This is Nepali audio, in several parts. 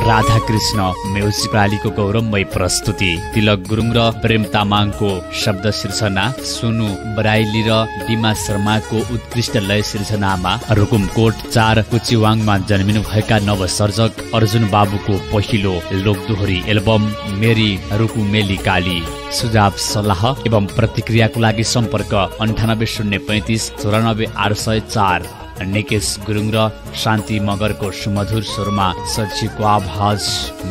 राधाकृष्ण म्युजिक प्रालीको गौरवमय प्रस्तुति। तिलक गुरुङ र प्रेम तामाङको शब्द सिर्जना, सोनु बराइली र डिमा शर्माको उत्कृष्ट लय सिर्जनामा रुकुमकोट 4 कुचिवाङमा जन्मिनु भएका नवसर्जक अर्जुन बाबुको पहिलो लोकदोहोरी एल्बम मेरी रुकुमेली काली। सुझाव सल्लाह एवं प्रतिक्रियाको लागि सम्पर्क 9835 94804। निकेश गुरुङ र शान्ति मगरको सुमधुर स्वरमा सजिएको आवाज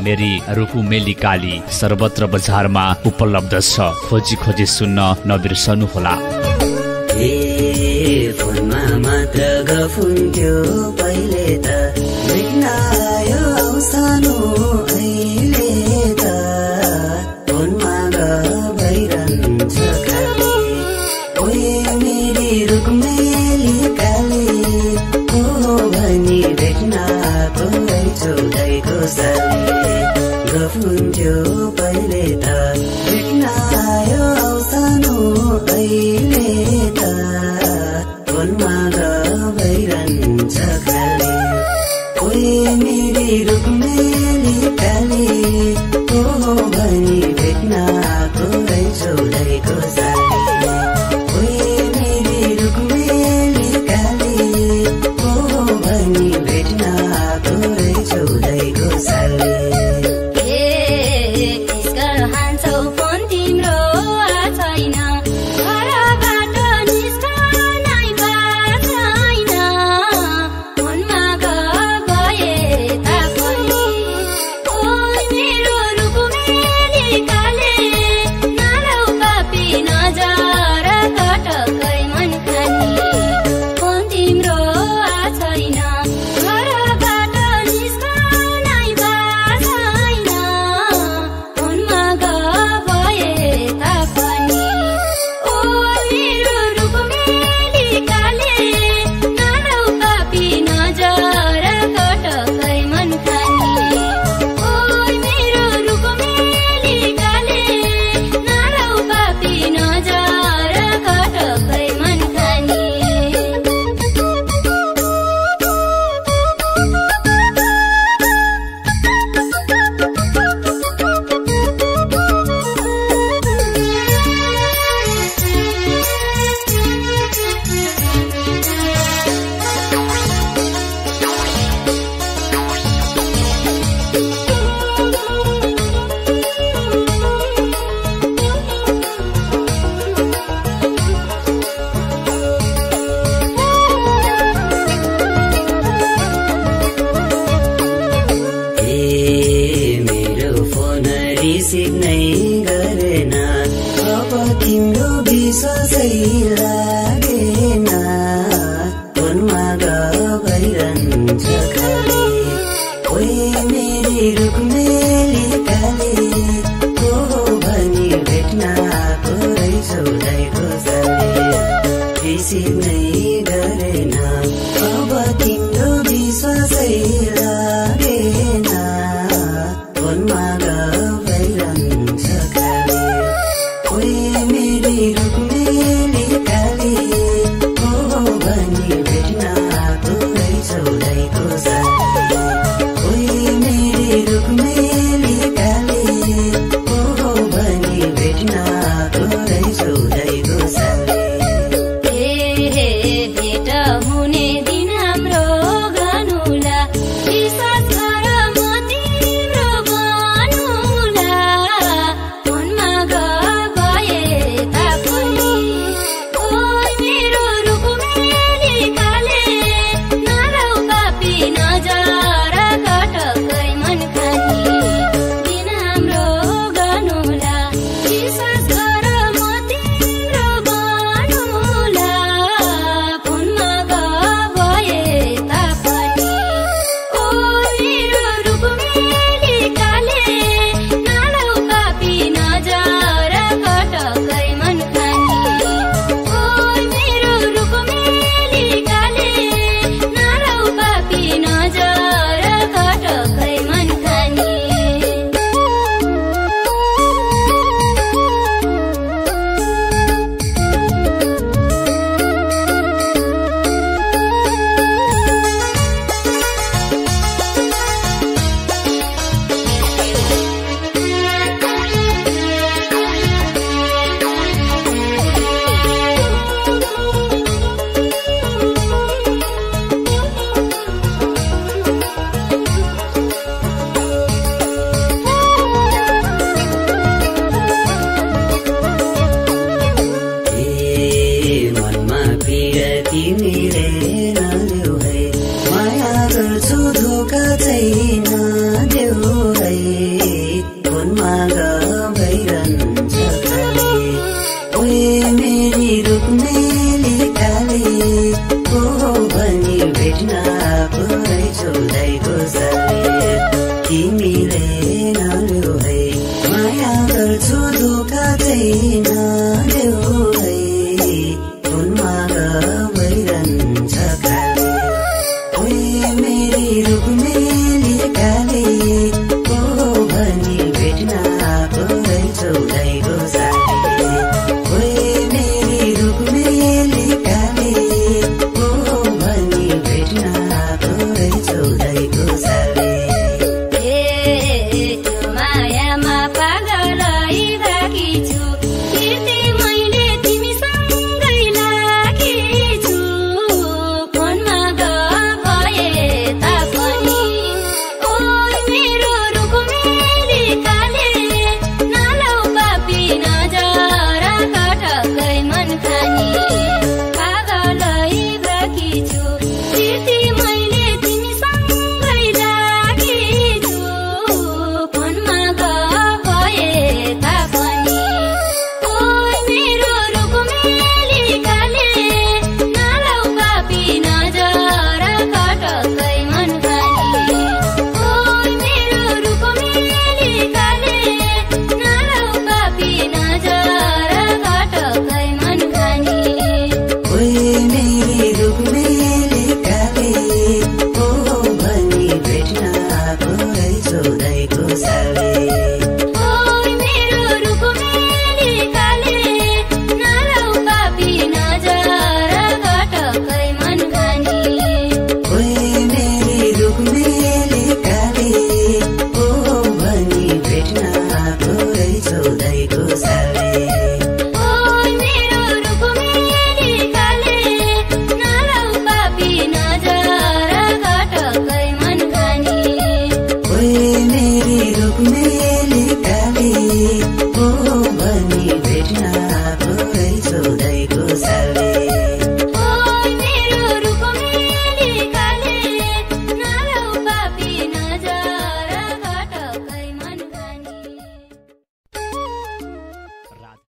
मेरी रुकुमेली काली सर्वत्र बजारमा उपलब्ध छ। खोजी खोजी सुन्न नबिर्सनुहोला। फोनमा मात्र गफुन्थ्यो पहिले त, भेट्नायो सानो अहिले त, फोनमा गइरहन्छ खाली। ओए मेरी रुकुमेली काली, ओ भनी भेट्नाको चौधैको साली। गफुन्थ्यो पहिले त, भेट्नायो सानो अहिले त, फोनमा गइरहन्छ खाली। ओए मेरी रुकुमेली काली, ओ भनी भेट्नाको चौधैको साली। ओए मेरी रुकुमेली काली, ओ भनी भेट्नाको चौधैको साली। धोका चाहिँ नदेऊ है फोनमा गइरहन्छ खाली ओए मेरी रुक्मेली काली ओ भनी भेट्न पुरै छौ दाइको साली तिमी